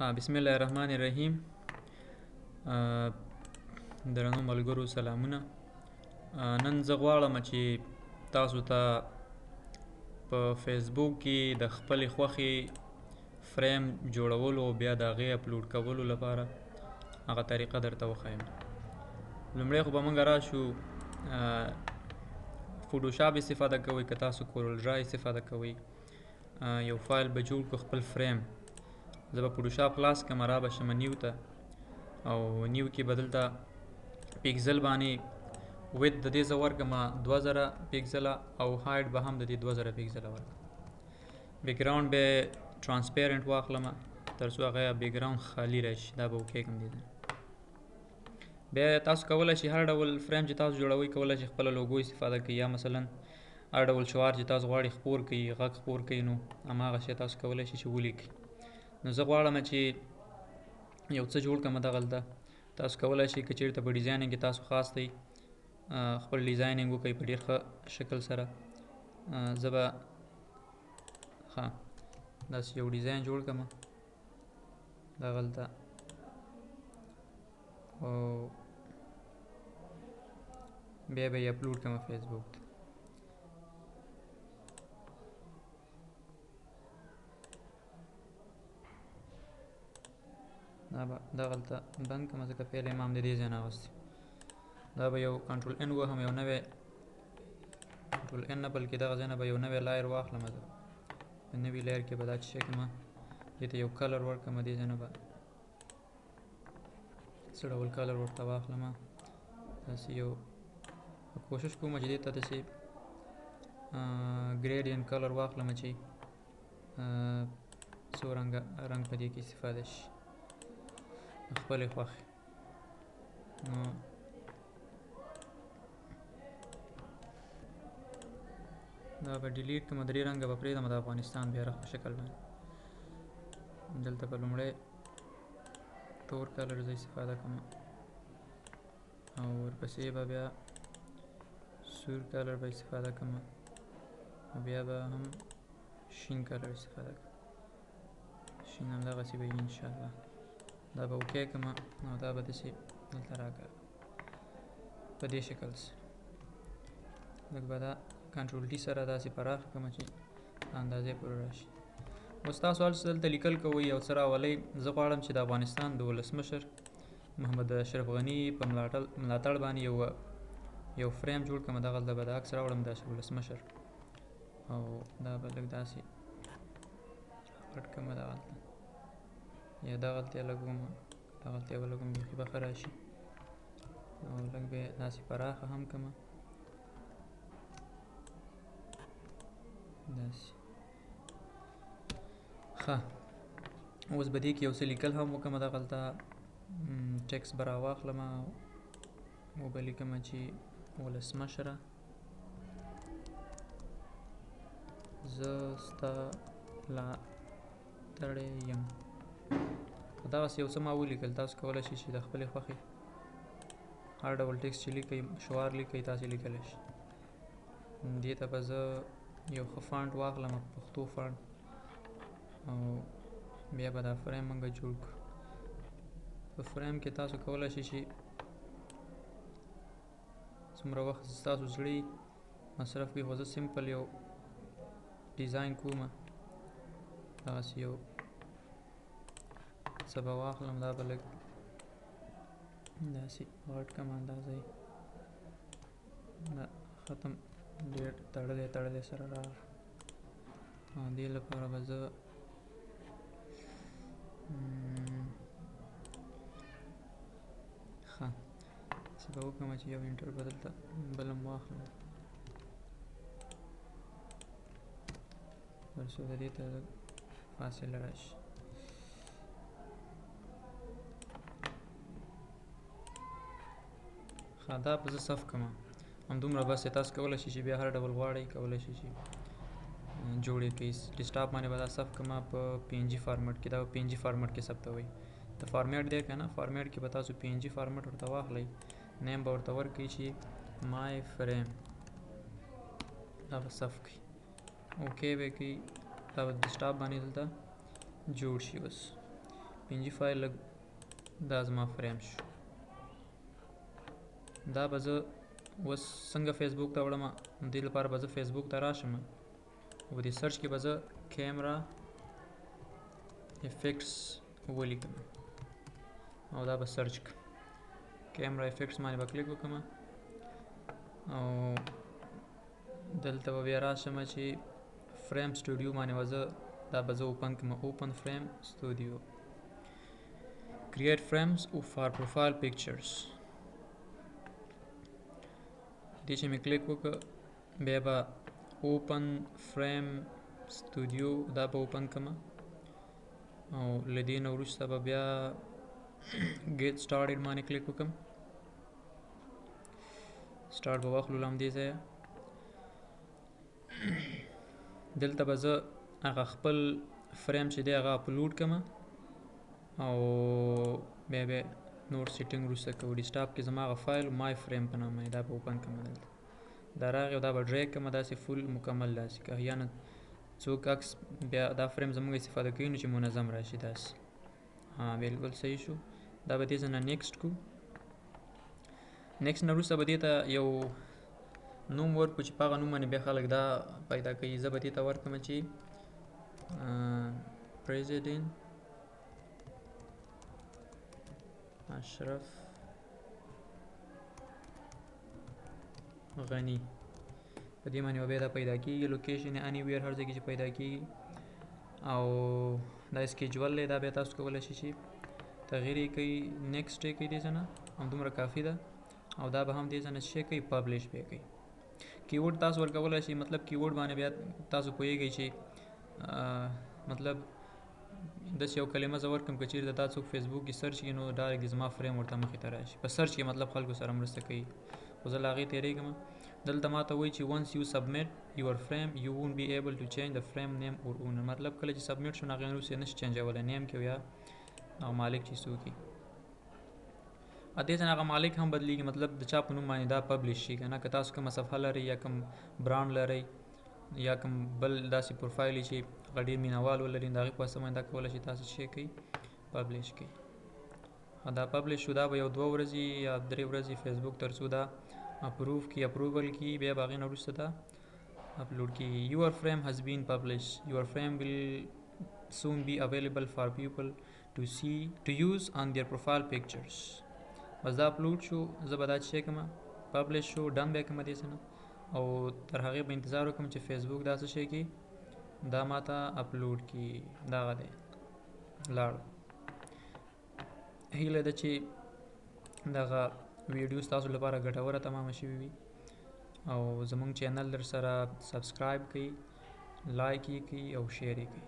ها बिस्मिल्लाहिर्रहमानिर्रहीम। درنو ملګرو سلامونه. نن زه غواړم چې تاسو ته په فیسبوک کې د خپلې خوښې فریم جوړولو او بیا د هغې اپلوډ کولو لپاره هغه طریقه درته وښایم. لومړی خو به موږ راشو فوټوشاپ استفاده کوئ، که تاسو کورل ډرا استفاده کوئ، یو فایل به جوړ کړو خپل فریم. زه به فوټوشاپ خلاص کړم، را به شم نیو ته، او نیو کې به دلته پیکزل باندې ویت د دې زه ورکړم 2000 پیکزله او هایټ به هم د دې 2000 پیکزله ورکړم. بیکګراوند به ترانسپیرنټ واخلم تر څو هغه بیکګراوند خالی راشي. دا به اوکې کړم. دې بیا تاسو کولی شئ هر ډول فریم چې تاسو جوړوئ کولی شئ خپله لوګو استفاده کړئ، یا مثلا هر ډول شعار چې تاسو غواړئ خپور کړئ، غږ خپور کړئ، نو هماغه شی تاسو کولی شئ چې ولیکئ. نو زه غواړم چې یو څه جوړ کړم دغلته. تاسو کولی شئ که چېرته په ډیزاینینګ کې تاسو خاص دی خپل ډیزاینینګ وکړئ په ډېر ښه شکل سره. زه به داسې یو ډیزاین جوړ کړم دغلته، او بیا به یې اپلوډ کړم فیسبوک ته. دا به دغلته بند کړم ځکه فعل یې ما هم د دې ځای نه اخیستی. دا به یو کنټرول ان وهم، یو نوی کنټرول ان نه بلکې دغه ځای نه به یو نوی لایر واخلم. زه په نوي لایر کې به دا شی کړم، دې ته یو کلر ورکړم، دې ځای نه به څه ډول کلر ورته واخلم. داسې یو کوشش کوم چې دې ته داسې ګریډین کلر واخلم چې څو رنګ په دې کې استفاده شي خپلې خوښې. نو دا به ډیلیټ کړم، درې رنګه به پرېږدم د افغانستان بیرغ په شکل باندې. دلته به لومړی تور کلر زه استفاده کړم، او ورپسې به بیا سور کلر به استفاده کړم، او بیا به هم شین کلر استفاده کړم. شین همدغسې به وي انشاءالله. دا به اوکې کړم، او دا به داسې دلته راکړه په دې شکل سره. لږ به دا کنټرول ټي سره داسې پراخ کړم چې اندازې پورې راشي. اوس تاسو هر څه دلته لیکل کوئ او څه راولئ. زه غواړم چې د افغانستان د ولسمشر محمد اشرف غني په ملاتړ باندې یو فریم جوړ کړم. دغلته به د عکس راوړم د ولسمشر، او دا به لږ داسې پټ کړم دغلته، یا دغلته یې لږ وم، دغلته یې به لږ وم، بیخي به ښه راشي. او لږ به یې داسې پراخه هم کړم داسې. ښه، اوس به دې کې یو څه لیکل هم وکړم. دغلته ټکس به راواخلم او به لیکم چې ولسمشره زه ستا ملاتړی یم. دغسې یو څه ما ولیکل. تاسو کولی شئ چې د خپلې خوښې هر ډول ټکس چې لیکئ، شعار لیکئ، تاسې لیکلی شئ. دې ته به زه یو ښه فانټ واخلم، پښتو فانټ، او بیا به دا فریم موږ جوړ کړو. په فریم کې تاسو کولی شئ چې څومره وخت ستاسو زړه مصرف کړي، خو زه سمپل یو ډیزاین کوم. دغسې یو څه به واخلم، دا به لږ داسې غټ کړم اندازه یې، دا ختم ډېر تړلی سره راغی. او دې لپاره به زه ښه څه به وکړم چې یو انټر به دلته بل هم واخلم تر څو د دې ته فاصله راشي. ښه، دا به زه صف کړم همدومره بس. تاسو کولی شئ چې بیا هر ډول غواړئ کولی شئ چې جوړ یې کړئ. ډیسکټاپ باندې به دا صف کړم په پي ان جي فارمټ کې. دا په پي ان جي فارمټ کې ثبتوئ. د فارمیټ دی که نه، فارمیټ کې به تاسو پي ان جي فارمټ ورته واخلئ، نیم به ورته ورکړئ چې مای فریم. دا به صف کړئ، اوکې به یې کړئ. دا به ډیسکټاپ باندې دلته جوړ شي. اوس PNG فایل لږ دا زما فریم شو. دا به زه اوس څنګه فیسبوک ته وړم، دې لپاره به زه فیسبوک ته راشم او په دې سرچ کې به زه کیمرا افیکټس ولیکم او دا به سرچ کړم. کیمرا افیکټس باندې به کلیک وکړم او دلته به بیا راشم چې فریم سټوډیو باندې به زه دا به زه اوپن کړم. اوپن فریم سټوډیو، create frames for profile pictures. دې چې مې کلیک وکړ بیا به اوپن فریم سټوډیو دا به اوپن کړم او له دې نه وروسته به بیا get started باندې کلیک وکړم. سټارټ به واخلو له همدې ځایه. دلته به زه هغه خپل فریم چې دی هغه اپلوډ کړم او بیا به نور سیټینګ وروسته کوو. ډیسکټاپ کې زما هغه فایل مای فریم په نامه دا به اوپن کړم. دلته دا راغی او دا به ډریګ کړم داسې فول مکمل داسې که یا نه څوک عکس بیا دا فریم زموږ استفاده کوي نو چې منظم راشي داسې. بالکل صحیح شو. دا به دې ځای نه نیکسټ کوو. نیکسټ نه وروسته به دې ته یو نوم ورکړو چې په هغه نوم باندې بیا خلک دا پیدا کوي. زه به دې ته ورکړم چې پریزیډنټ اشرف غنی. په دې باندې بیا دا پیدا کېږي. لوکیشن یې اني ویر هر ځای کې چې پیدا کېږي او دا سکیجول دی. دا بیا تاسو کولی شئ چې تغییر یې کوي، نیکسټ یې کوي دې ځای نه، همدومره کافي ده. او دا به هم دې ځای نه څه کوي، پبلش به یې کوي. کیورډ تاسو ورکولی شئ، مطلب کیورډ باندې بیا تاسو پوهیږئ چې مطلب داسې یو کلمه زه ورکړم که چېرته دا څوک فیسبوک کې سرچ کړي نو ډایرکټ زما فریم ورته مخې ته راشي. په سرچ کې مطلب خلکو سره مرسته کوي. خو زه له هغې تېرېږم. دلته ما ته وایي چې once you submit your frame you won't be able to change the frame name or owner. مطلب کله چې سبمیټ شو نو هغې وروسته یې نشي چینجولی نیم کې یا هغه مالک چې څوک وي. دې ځای نه هغه مالک هم بدلېږي، مطلب د چا په نوم باندې دا پبلش شي که نه. که تاسو کومه صفحه لرئ یا کوم برانډ لرئ یا کوم بل داسې پروفایل چې هغه ډېر مینهوال ولري نو د هغې په واسطه باندې دا کولی شي تاسو څه کوئ، پبلش کوئ. دا پبلش شو. دا به یو 2 ورځې یا 3 ورځې فیسبوک تر څو دا اپروو کړي، اپروول کړي، بیا به هغې نه وروسته دا اپلوډ کېږي. your frame has been published. your frame will soon be available for people to use on their profile pictures. بس دا اپلوډ شو. زه به دا څه کوم، پبلش شو، ډن به یې کوم دې څه نه او تر هغې به انتظار وکړم چې فیسبوک دا څه شی کړي، دا ما ته اپلوډ کړي. دغه دی لاړ. هیله ده چې دغه ویډیو ستاسو لپاره ګټوره تمامه شوې وي او زموږ چینل در سره سبسکرایب کړئ، لایک یې کړئ او شیر یې کړئ.